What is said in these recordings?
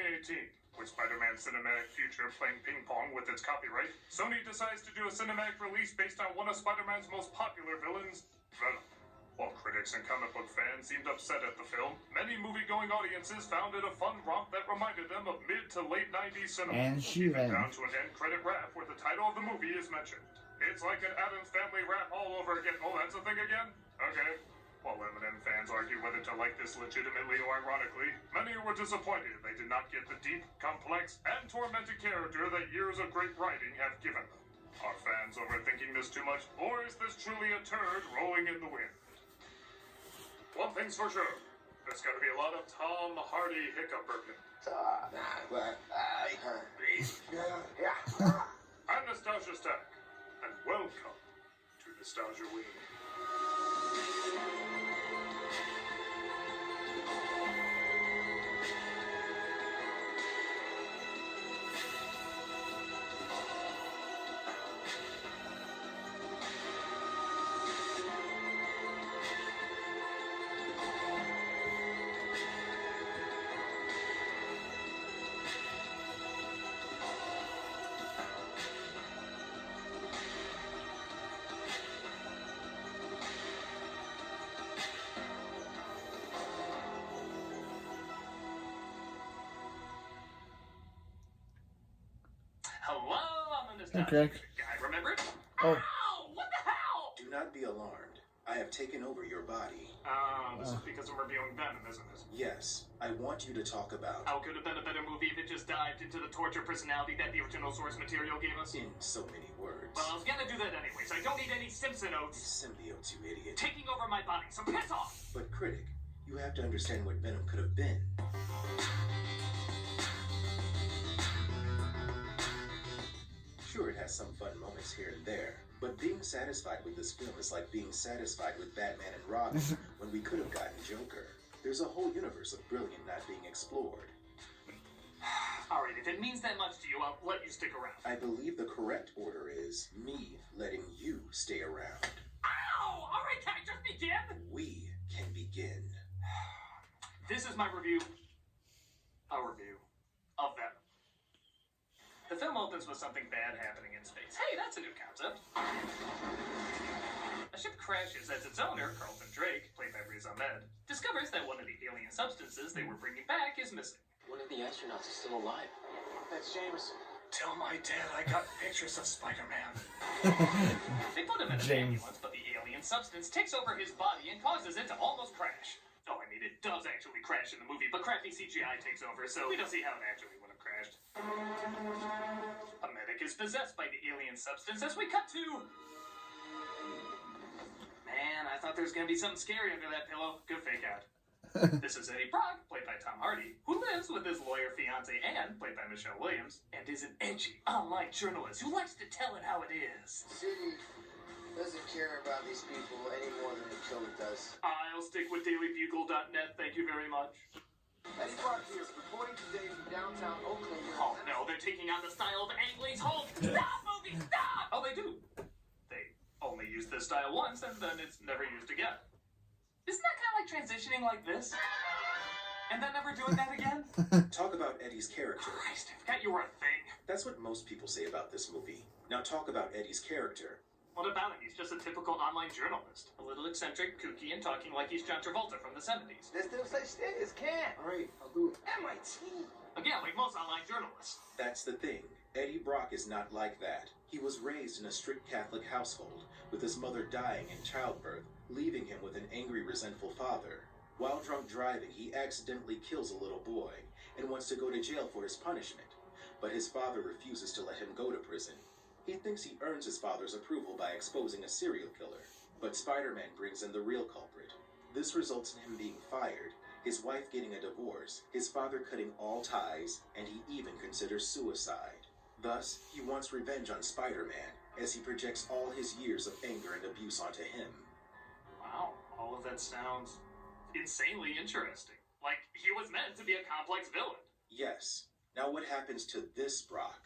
2018, with Spider-Man Cinematic Future playing ping pong with its copyright, Sony decides to do a cinematic release based on one of Spider-Man's most popular villains, Venom. While critics and comic book fans seemed upset at the film, many movie-going audiences found it a fun romp that reminded them of mid to late 90s cinema. And even down to an end credit rap where the title of the movie is mentioned. It's like an Addams Family rap all over again. Oh, that's a thing again? Okay. While Eminem fans argue whether to like this legitimately or ironically, many were disappointed they did not get the deep, complex, and tormented character that years of great writing have given them. Are fans overthinking this too much, or is this truly a turd rolling in the wind? One thing's for sure, there's gotta be a lot of Tom Hardy hiccup burping. I'm Nostalgia Stack, and welcome to Nostalgia Week. Hello, I'm the Nostalgia guy. Remember it? Oh. Ow! What the hell? Do not be alarmed. I have taken over your body. This is because I'm reviewing Venom, isn't it? Yes, I want you to talk about... How could have been a better movie if it just dived into the torture personality that the original source material gave us? In so many words. Well, I was gonna do that anyways. I don't need any Simpson oats. Symbiotes, you idiot. Taking over my body, so piss off! But critic, you have to understand what Venom could have been. Sure, it has some fun moments here and there, but being satisfied with this film is like being satisfied with Batman and Robin when we could have gotten Joker. There's a whole universe of brilliant not being explored. Alright, if it means that much to you, I'll let you stick around. I believe the correct order is me letting you stay around. Ow! Alright, can I just begin? We can begin. This is my review. A review of Venom. The film opens with something bad happening in space. Hey, that's a new concept. A ship crashes as its owner, Carlton Drake, played by Riz Ahmed, discovers that one of the alien substances they were bringing back is missing. One of the astronauts is still alive. That's Jameson. Tell my dad I got pictures of Spider-Man. They put him in an ambulance, but the alien substance takes over his body and causes it to almost crash. Oh, I mean, it does actually crash in the movie, but crappy CGI takes over, so we don't see how it actually would have crashed. A medic is possessed by the alien substance as we cut to... Man, I thought there was going to be something scary under that pillow. Good fake out. This is Eddie Brock, played by Tom Hardy, who lives with his lawyer fiancée Anne, played by Michelle Williams, and is an edgy online journalist who likes to tell it how it is. City doesn't care about these people any more than the killer does. I'll stick with dailybugle.net, thank you very much. Eddie Brock here, reporting today from downtown Oakland. Oh no, they're taking on the style of Ang Lee's Hulk! Stop, movie, stop! Oh, they do. They only use this style once, and then it's never used again. Isn't that kind of like transitioning like this? And then never doing that again? Talk about Eddie's character. Christ, I forgot you were a thing. That's what most people say about this movie. Now talk about Eddie's character. What about him? He's just a typical online journalist. A little eccentric, kooky, and talking like he's John Travolta from the 70s. There's no such thing as can't. All right, I'll do it. MIT. Again, like most online journalists. That's the thing. Eddie Brock is not like that. He was raised in a strict Catholic household, with his mother dying in childbirth, leaving him with an angry, resentful father. While drunk driving, he accidentally kills a little boy and wants to go to jail for his punishment, but his father refuses to let him go to prison. He thinks he earns his father's approval by exposing a serial killer, but Spider-Man brings in the real culprit. This results in him being fired, his wife getting a divorce, his father cutting all ties, and he even considers suicide. Thus, he wants revenge on Spider-Man, as he projects all his years of anger and abuse onto him. Wow, all of that sounds insanely interesting. Like, he was meant to be a complex villain. Yes. Now what happens to this Brock?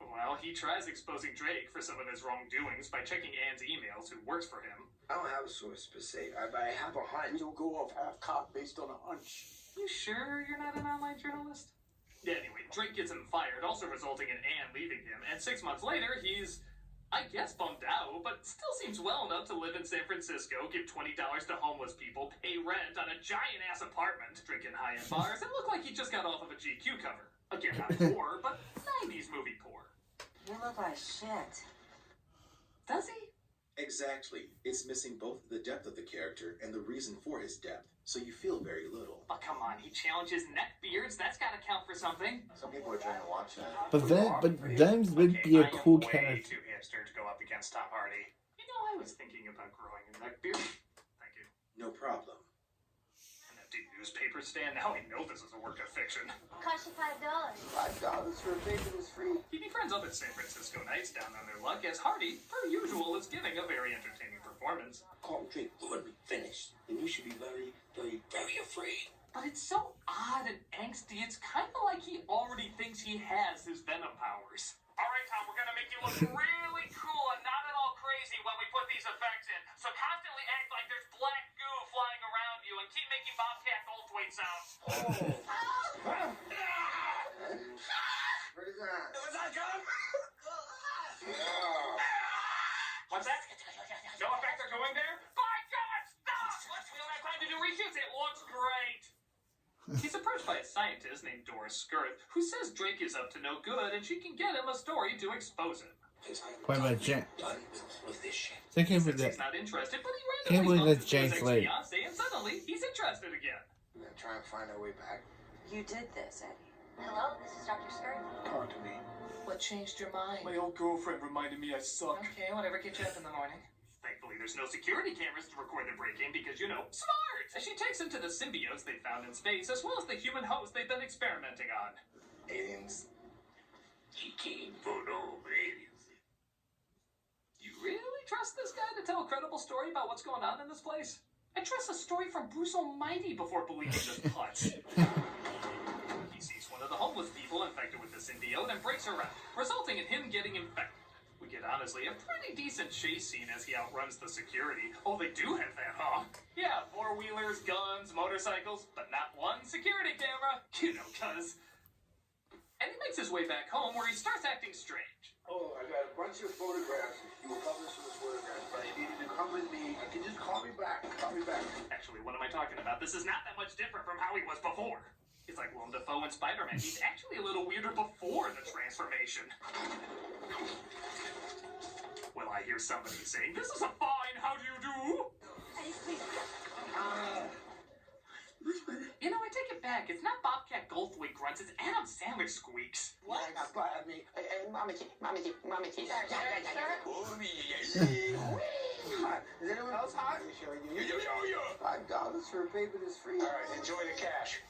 Well, he tries exposing Drake for some of his wrongdoings by checking Anne's emails, who works for him. I don't have a source per se, but I have a hunch. We don't go off half-cocked based on a hunch. You sure you're not an online journalist? Anyway, Drake gets him fired, also resulting in Anne leaving him, and 6 months later, he's, I guess, bummed out, but still seems well enough to live in San Francisco, give $20 to homeless people, pay rent on a giant-ass apartment, drink in high-end bars, and look like he just got off of a GQ cover. Again, not poor, but 90s movie poor. You look like shit. Does he? Exactly. It's missing both the depth of the character and the reason for his depth, so you feel very little. But come on, he challenges neck beards. That's gotta count for something. Some people are trying to watch that. But Venom would be a cool I am way character. too hipster to go up against Tom Hardy. You know, I was thinking about growing a neck beard. Thank you. No problem. An empty newspaper stand. Now I know this is a work of fiction. Cost you $5. $5 for a paper was free. He befriends other San Francisco Knights down on their luck as Hardy, per usual, is giving a very entertaining performance. Call Drake, we're gonna be finished. And you should be very, very, very afraid. But it's so odd and angsty, it's kind of like he already thinks he has his Venom powers. Alright, Tom, we're gonna make you look really cool and not at all crazy when we put these effects in. So constantly act like there's black goo flying around you and keep making Bobcat Goldthwait sounds. What is that? Was I come? What's that? No effects are going there? By God, stop! We don't have time to do reshoots. It looks great. He's approached by a scientist named Doris Skirth, who says Drake is up to no good and she can get him a story to expose him. What about Jen? Done with this shit. Thinking He with says he's that. not interested, but he Can't randomly believe bumps that's into his Jane Slade. ex-fiancée and suddenly he's interested again. We're gonna try and find our way back. You did this, Eddie. Hello, this is Dr. Skirt. Talk to me. What changed your mind? My old girlfriend reminded me I suck. Okay, whatever gets you up in the morning. Thankfully, there's no security cameras to record the break-in because, you know, smart! As she takes him to the symbiotes they found in space, as well as the human host they've been experimenting on. Aliens. He came for no aliens. You really trust this guy to tell a credible story about what's going on in this place? I trust a story from Bruce Almighty before believing this putz. He sees one of the homeless people infected with the symbiote and breaks her out, resulting in him getting infected. We get, honestly, a pretty decent chase scene as he outruns the security. Oh, they do have that, huh? Yeah, four-wheelers, guns, motorcycles, but not one security camera. You know, cuz. And he makes his way back home where he starts acting strange. Oh, I got a bunch of photographs. You were published with photographs, but I needed to come with me. You can just call me back. Call me back. Actually, what am I talking about? This is not that much different from how he was before. He's like Willem Dafoe and Spider-Man. He's actually a little weirder before the transformation. Well, I hear somebody saying, "This is a fine, how do you do?" Eddie, please. You know, I take it back. It's not Bobcat Goldthwait grunts, it's Adam Sandler squeaks. What? I mean, mommy, is anyone else hot? $5 for a paper that's free. All right, enjoy the cash.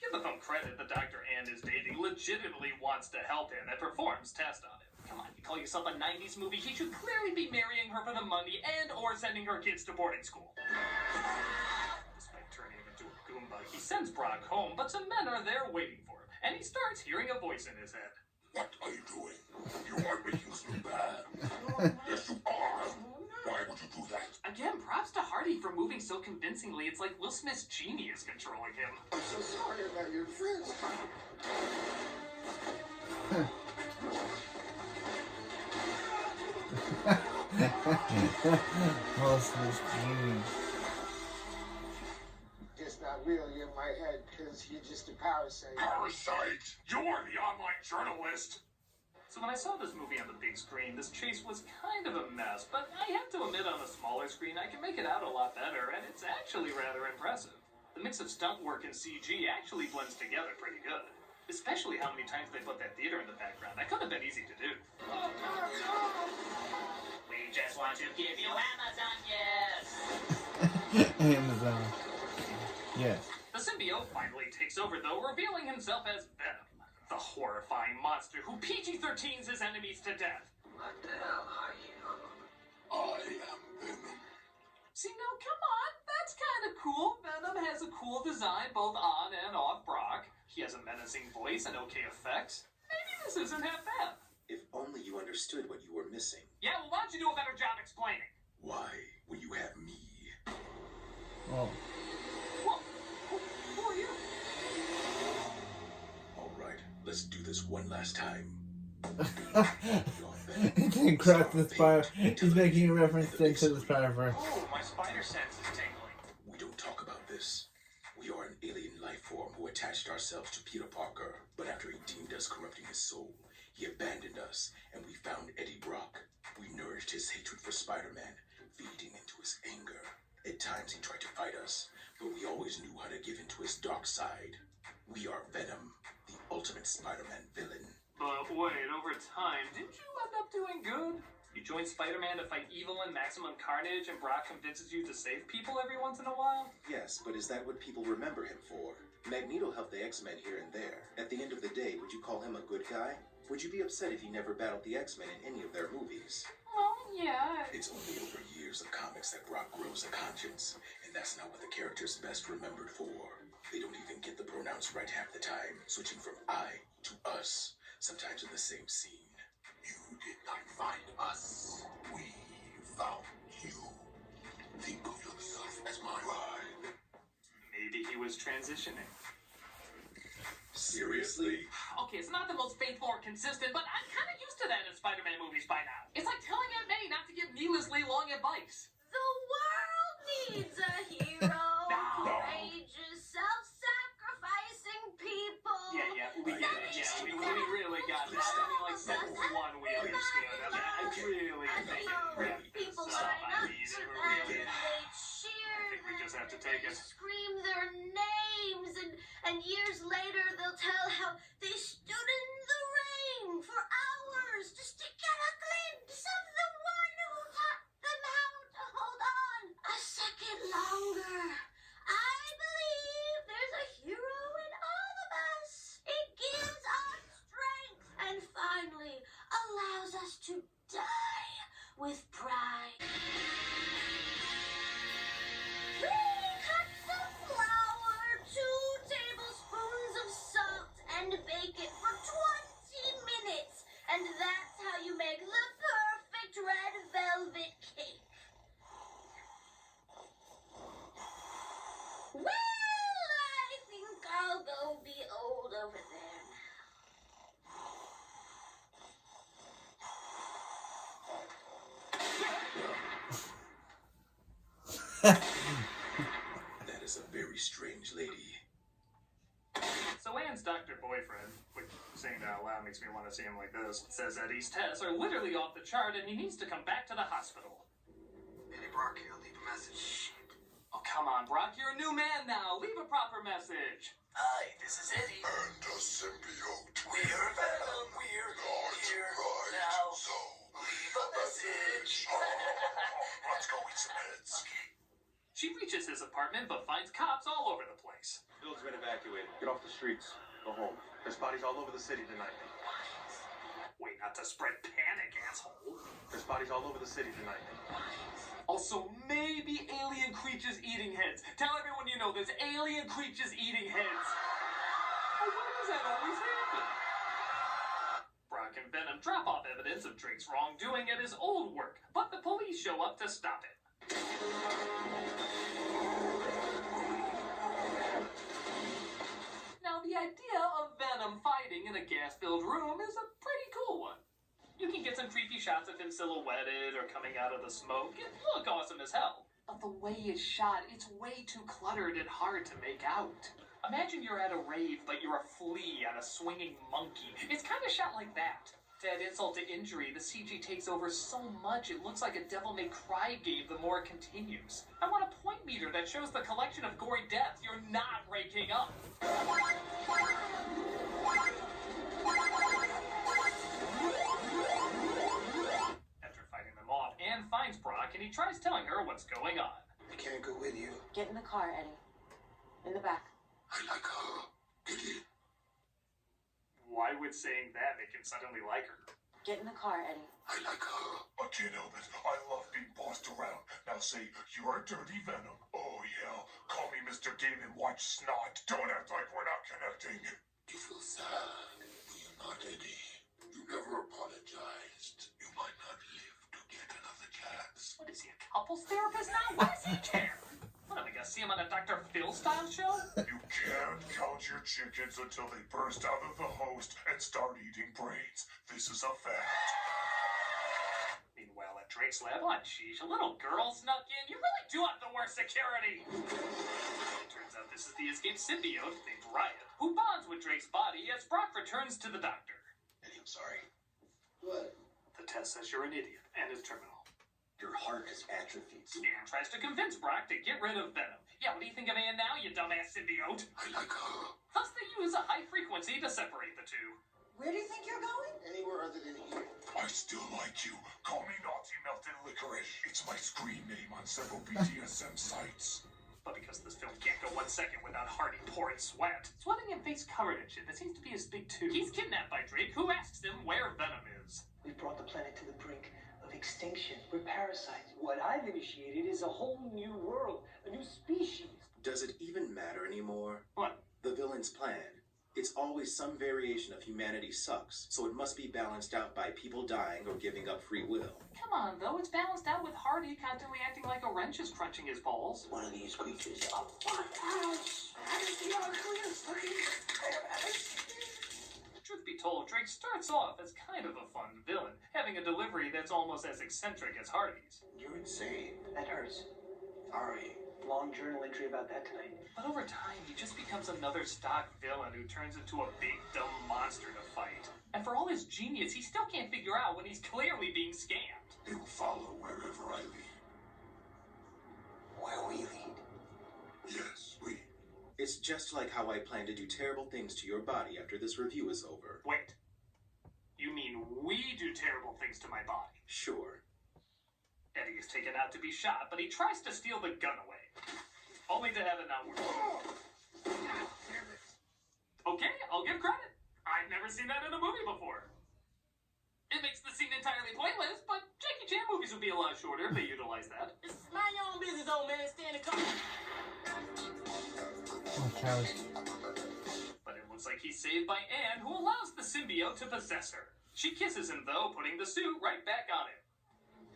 Give the film credit, the Dr. Ann is dating legitimately wants to help him and performs tests on him. Come on, you call yourself a 90s movie, he should clearly be marrying her for the money and or sending her kids to boarding school. Despite turning him into a Goomba, he sends Brock home, but some men are there waiting for him, and he starts hearing a voice in his head. What are you doing? You are making us look bad. Yes, you are. Why would you do that? Again, props to Hardy for moving so convincingly, it's like Will Smith's genie is controlling him. I'm so sorry about your friends. It's not really in my head because you're just a parasite. Parasite! You're the online journalist! So when I saw this movie on the big screen, this chase was kind of a mess, but I have to admit on a smaller screen I can make it out a lot better, and it's actually rather impressive. The mix of stunt work and CG actually blends together pretty good. Especially how many times they put that theater in the background. That could have been easy to do. We just want to give you Amazon, yes! Amazon. Yes. The symbiote finally takes over, though, revealing himself as Venom, the horrifying monster who PG-13s his enemies to death. What the hell are you? I am Venom. See, now, come on, that's kind of cool. Venom has a cool design both on and off Brock. He has a menacing voice and okay effects. Maybe this isn't half bad. If only you understood what you were missing. Yeah, well, why don't you do a better job explaining? Why will you have me? Oh. Well, who are you? All right, let's do this one last time. It's incorrect. The spider. He's making a reference to the Spider-Verse. Oh, my spider sense is tingling. We don't talk about this. We are an alien life form who attached ourselves to Peter Parker, but after he deemed us corrupting his soul, he abandoned us, and we found Eddie Brock. We nourished his hatred for Spider-Man, feeding into his anger. At times he tried to fight us, but we always knew how to give into his dark side. We are Venom, the ultimate Spider-Man villain. But wait, over time, didn't you end up doing good? You joined Spider-Man to fight evil and maximum carnage, and Brock convinces you to save people every once in a while? Yes, but is that what people remember him for? Magneto helped the X-Men here and there. At the end of the day, would you call him a good guy? Would you be upset if he never battled the X-Men in any of their movies? Well, yeah. It's only over years of comics that Brock grows a conscience, and that's not what the character's best remembered for. They don't even get the pronouns right half the time, switching from I to us, sometimes in the same scene. You did not find us. We found you. Think of yourself as my bride. Maybe he was transitioning. Seriously? Okay, it's not the most faithful or consistent, but I'm kind of used to that in Spider-Man movies by now. It's like telling Aunt May not to give needlessly long advice. The world needs a hero. No. Courageous, self-sacrificing people. Yeah, we get it. Yeah, we really got it. I mean, like, sentence one we understood. I mean, I really think it wrapped this People up. line I up mean, for it them, really... and they cheer I think we them, just have to and take they it. scream their names, and years later they'll tell how they stood in the rain for hours just to get a glimpse of the one who taught them how to hold on a second longer. I believe there's a hero in all of us. It gives us strength and finally allows us to die with pride. 3 cups of flour, 2 tablespoons of salt, and bake it for 20 minutes. And that's how you make the perfect red velvet cake. Well, I think I'll go be old over there now. That is a very strange lady. So Anne's doctor boyfriend, which saying that out loud makes me want to see him like this, says Eddie's tests are literally off the chart and he needs to come back to the hospital. Eddie Brock here, leave a message. Shit. Oh, come on, Brock, you're a new man now. Leave a proper message. Hi, this is Eddie. And a symbiote. We're Venom. We're Not here right. now. So, Leave a message. let's go eat some heads. She reaches his apartment but finds cops all over the place. Building's been evacuated. Get off the streets. Go home. There's bodies all over the city tonight. Wait, not to spread panic, asshole. There's bodies all over the city tonight. Also, maybe alien creatures eating heads. Tell everyone you know there's alien creatures eating heads. Oh, why does that always happen? Brock and Venom drop off evidence of Drake's wrongdoing at his old work, but the police show up to stop it. Now, the idea of Venom fighting in a gas-filled room is a pretty cool one. You can get some creepy shots of him silhouetted or coming out of the smoke. It look awesome as hell. But the way it's shot, it's way too cluttered and hard to make out. Imagine you're at a rave, but you're a flea on a swinging monkey. It's kind of shot like that. To add insult to injury, the CG takes over so much it looks like a Devil May Cry game the more it continues. I want a point meter that shows the collection of gory deaths you're not raking up. After fighting them off, Anne finds Brock and he tries telling her what's going on. I can't go with you. Get in the car, Eddie. In the back. I like her. Get in. Why would saying that make him suddenly like her? Get in the car, Eddie. I like her. But you know that I love being bossed around. Now say, you're dirty Venom. Oh yeah, call me Mr. Demon Watch Snot. Don't act like we're not connecting. You feel sad. You're not Eddie. You never apologized. You might not live to get another chance. What is he, a couples therapist now? Why does he care? What am I you see him on a Dr. Phil style show? You can't count your chickens until they burst out of the host and start eating brains. This is a fact. Meanwhile, at Drake's lab, oh geez, a little girl snuck in. You really do have the worst security. It turns out this is the escaped symbiote named Riot, who bonds with Drake's body as Brock returns to the doctor. Eddie, I'm sorry. What? The test says you're an idiot and is terminal. Your heart has atrophied. Anne tries to convince Brock to get rid of Venom. Yeah, what do you think of Anne now, you dumbass symbiote? I like her. Thus, they use a high frequency to separate the two. Where do you think you're going? Anywhere other than here. I still like you. Call me Naughty Melted Licorice. It's my screen name on several BDSM sites. But because this film can't go 1 second without Hardy pouring sweat, it's letting him face carnage, and that seems to be his big two. He's kidnapped by Drake, who asks him where Venom is. We've brought the planet to the brink of extinction. We're parasites. What I've initiated is a whole new world, a new species. Does it even matter anymore? What? The villain's plan. It's always some variation of humanity sucks, so it must be balanced out by people dying or giving up free will. Come on, though, it's balanced out with Hardy constantly acting like a wrench is crunching his balls. One of these creatures. Truth be told, Drake starts off as kind of a fun villain, having a delivery that's almost as eccentric as Hardy's. You're insane. That hurts. Sorry. Long journal entry about that tonight. But over time, he just becomes another stock villain who turns into a big, dumb monster to fight. And for all his genius, he still can't figure out when he's clearly being scammed. He'll follow wherever I lead. Where we lead. Yes, we. It's just like how I plan to do terrible things to your body after this review is over. Wait. You mean we do terrible things to my body? Sure. Eddie is taken out to be shot, but he tries to steal the gun away. Only to have it not work. Okay, I'll give credit. I've never seen that in a movie before. It makes the scene entirely pointless, but Jackie Chan movies would be a lot shorter if they utilize that. It's mind your own business, old man. Stay in the car. Oh, cows. But it looks like he's saved by Anne, who allows the symbiote to possess her. She kisses him, though, putting the suit right back on him.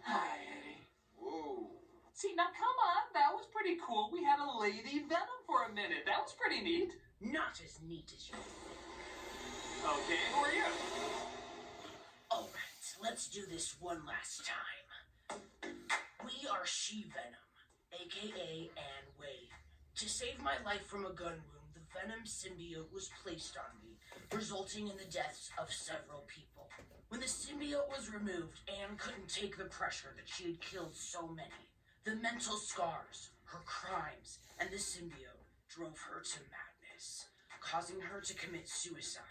Hi, Eddie. Whoa. See, now come on, that was pretty cool. We had a lady Venom for a minute. That was pretty neat. Not as neat as you. Okay, who are you? Alright, let's do this one last time. We are She-Venom, aka Anne Wade. To save my life from a gun wound, the Venom symbiote was placed on me, resulting in the deaths of several people. When the symbiote was removed, Anne couldn't take the pressure that she had killed so many. The mental scars, her crimes, and the symbiote drove her to madness, causing her to commit suicide,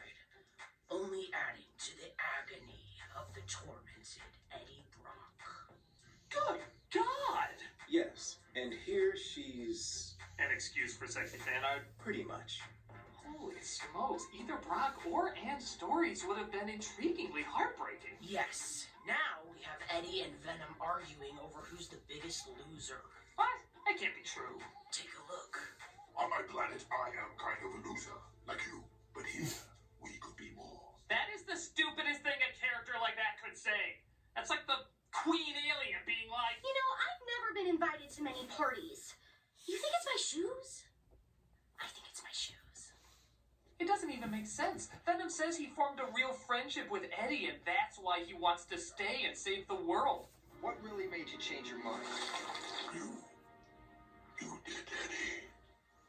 only adding to the agony of the tormented Eddie Brock. Good God! Yes, and here she's... An excuse for sexy fan art? pretty much. Holy smokes, either Brock or Anne's stories would have been intriguingly heartbreaking. Yes, now we have Eddie and Venom arguing over who's the biggest loser. What? That can't be true. Take a look. On my planet, I am kind of a loser, like you. But here, we could be more. That is the stupidest thing a character like that could say. That's like the queen alien being like, You know, I've never been invited to many parties. You think it's my shoes? I think it's my shoes. it doesn't even make sense. Venom says he formed a real friendship with Eddie, and that's why he wants to stay and save the world. What really made you change your mind? You did, Eddie.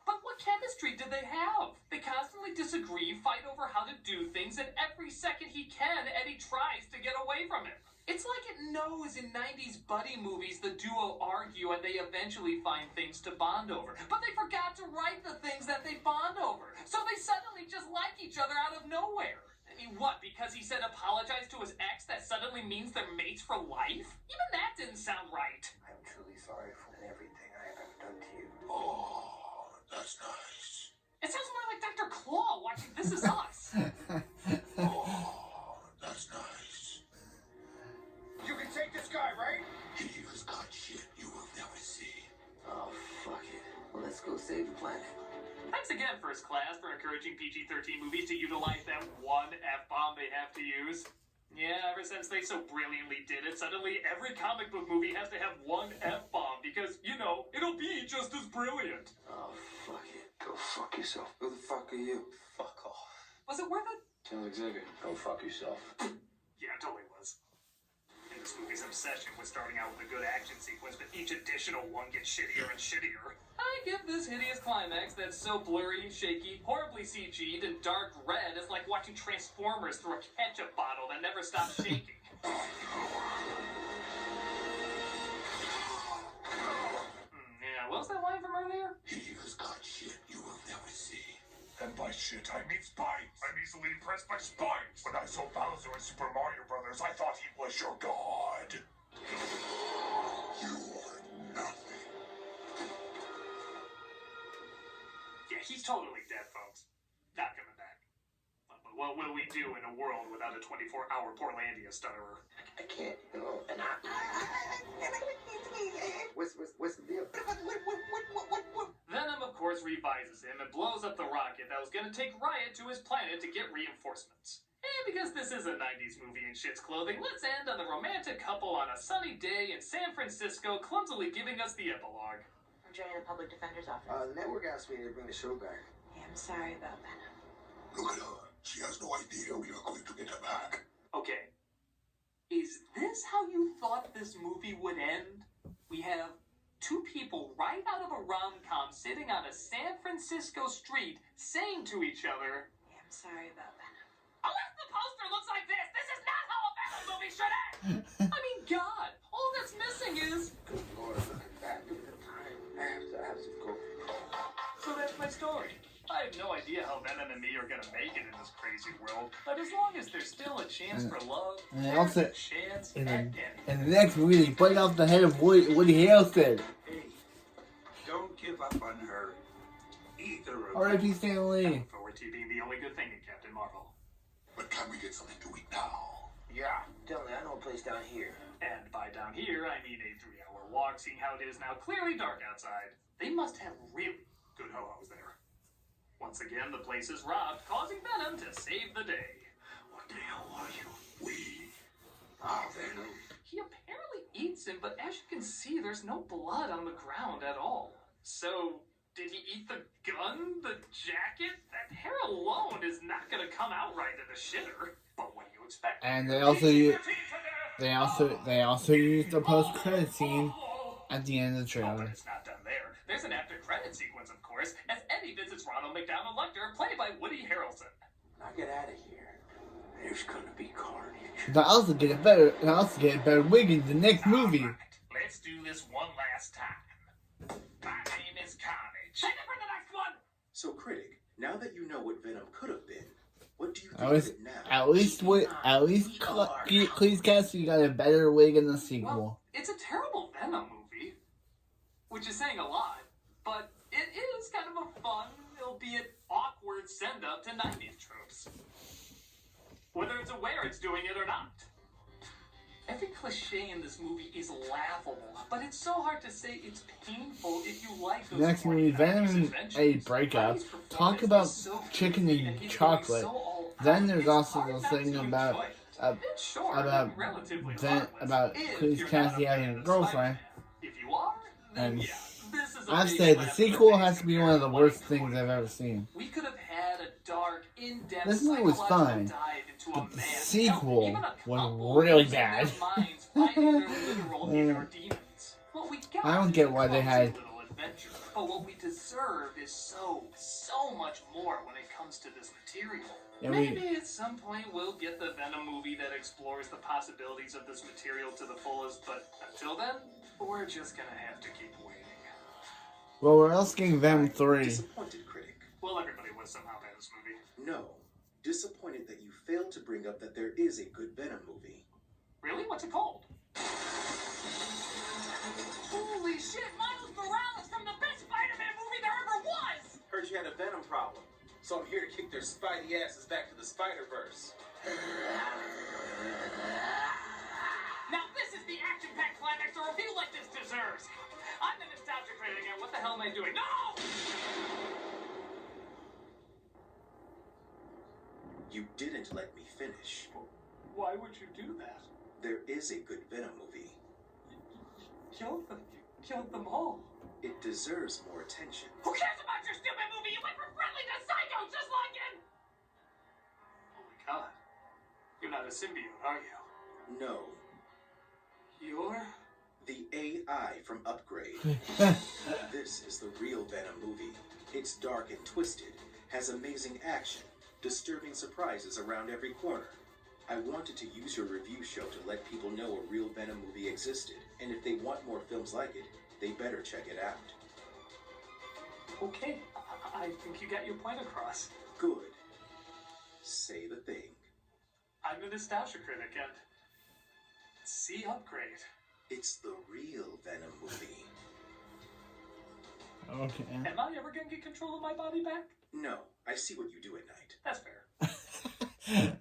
But what chemistry did they have? They constantly disagree, fight over how to do things, and every second he can, Eddie tries to get away from him. It's like it knows in 90s buddy movies the duo argue and they eventually find things to bond over. But they forgot to write the things that they bond over. So they suddenly just like each other out of nowhere. I mean, what, because he said apologize to his ex, that suddenly means they're mates for life? Even that didn't sound right. I'm truly sorry for everything I have ever done to you. Oh, that's nice. It sounds more like Dr. Claw watching This Is Us. Oh, that's nice. You can take this guy, right? He has got shit you will never see. Oh, fuck it. Well, let's go save the planet. Thanks again, First Class, for encouraging PG-13 movies to utilize that one F-bomb they have to use. Yeah, ever since they so brilliantly did it, suddenly every comic book movie has to have one F-bomb because, you know, it'll be just as brilliant. Oh, fuck it. Go fuck yourself. Who the fuck are you? Fuck off. Was it worth it? Tell Xavier. Go fuck yourself. Yeah, it totally was. And this movie's obsession with starting out with a good action sequence, but each additional one gets shittier and shittier. I give this hideous climax that's so blurry, shaky, horribly CG'd, and dark red is like watching Transformers through a ketchup bottle that never stops shaking. Yeah, what was that line from earlier? He has got shit you will never see. And by shit, I mean spines. I'm easily impressed by spines. When I saw Bowser in Super Mario Brothers, I thought he was your god. You are nothing. Yeah, he's totally dead, folks. Not coming back. But what will we do in a world without a 24-hour Portlandia stutterer? I can't, you know, and what's the deal? Venom, of course, revises him and blows up the rocket that was going to take Riot to his planet to get reinforcements. And because this is a 90s movie in shit's clothing, let's end on the romantic couple on a sunny day in San Francisco clumsily giving us the epilogue. I'm joining the public defender's office. The network asked me to bring the show back. Yeah, I'm sorry about Venom. Look at her. She has no idea we are going to get her back. Okay. Is this how you thought this movie would end? We have two people right out of a rom-com sitting on a San Francisco street saying to each other, Yeah, I'm sorry about Venom. unless the poster looks like this, this is not how a Venom movie should end! I mean, God, all that's missing is... Good Lord, looking back at the time. I have to go. So that's my story. I have no idea how Venom and me are gonna make it in this crazy world, but as long as there's still a chance for love, And there's also, a chance in at the, anything. in the next movie, they bite off the head of Woody Harrelson. Hey, don't give up on her. Either of R.I.P. Stan Lee. Looking forward to being the only good thing in Captain Marvel. But can we get something to eat now? Yeah, definitely. I know a place down here. And by down here, I mean a 3-hour walk, seeing how it is now clearly dark outside. They must have really good ho-hos there. Once again, the place is robbed, causing Venom to save the day. What the hell are you? We are Venom. He apparently eats him, but as you can see, there's no blood on the ground at all. So, did he eat the gun, the jacket? That hair alone is not gonna come out right in the shitter. But what do you expect? And they also used the post-credit scene at the end of the Oh, but trailer. it's not done there. There's an after-credit sequence, of course, as Eddie visits Ronald McDonald Lecter, played by Woody Harrelson. Now get out of here. There's gonna be carnage. They also get a better wig in the next movie. All right, let's do this one last time. My name is Carnage. Take it for the next one! So, Critic, now that you know what Venom could have been, what do you think At of least, it now? Cleese Cassidy got a better wig in the sequel. Well, it's a terrible Venom movie, which is saying a lot, but it is kind of a fun, albeit awkward send-up to 90s tropes. Whether it's aware it's doing it or not. Every cliche in this movie is laughable, but it's so hard to say it's painful if you like those Next movie, 40s Venom and adventures. Eddie break up. Buddy's Talk performance about is so chicken goofy, and he's chocolate. going so all Then out. there's It's also hard the not thing to about enjoy it. It's short about and relatively Ven- harmless about if Cleese you're not Cassidy a having fan a of girlfriend. Spider-Man. If you are, then And yeah, this is a I'd big say the slap in sequel face has to be one of the compared worst to things I've ever seen. We could have had a dark, in-depth This movie was psychological fine, dive into but a the man. sequel Hell, even a was couple really losing bad. their minds fighting their literal inner demons. What we got I don't is get a why they clumsy had- little adventure, but what we deserve is so much more when it comes to this material. Yeah, Maybe at some point we'll get the Venom movie that explores the possibilities of this material to the fullest, but until then, we're just gonna have to keep waiting. Well, we're also getting Venom 3. Disappointed, Critic. Well, everybody was somehow in this movie. No. Disappointed that you failed to bring up that there is a good Venom movie. Really? What's it called? Holy shit, Miles Morales from the best Spider-Man movie there ever was! Heard you had a Venom problem, so I'm here to kick their Spidey asses back to the Spider-Verse. Now this is the action-packed climax a review like this deserves! I'm the nostalgia critic, and what the hell am I doing? No! You didn't let me finish. Why would you do that? There is a good Venom movie. You're killed them all. It deserves more attention. Who cares about your stupid movie? You went from friendly to psycho just like it! Oh my god. You're not a symbiote, are you? No. You're... The AI from Upgrade. This is the real Venom movie. It's dark and twisted, has amazing action, disturbing surprises around every corner. I wanted to use your review show to let people know a real Venom movie existed, and if they want more films like it, they better check it out. Okay, I think you got your point across. Good. Say the thing. I'm a nostalgia critic, and... see Upgrade. It's the real Venom movie. Okay. Am I ever gonna get control of my body back? No, I see what you do at night. That's fair.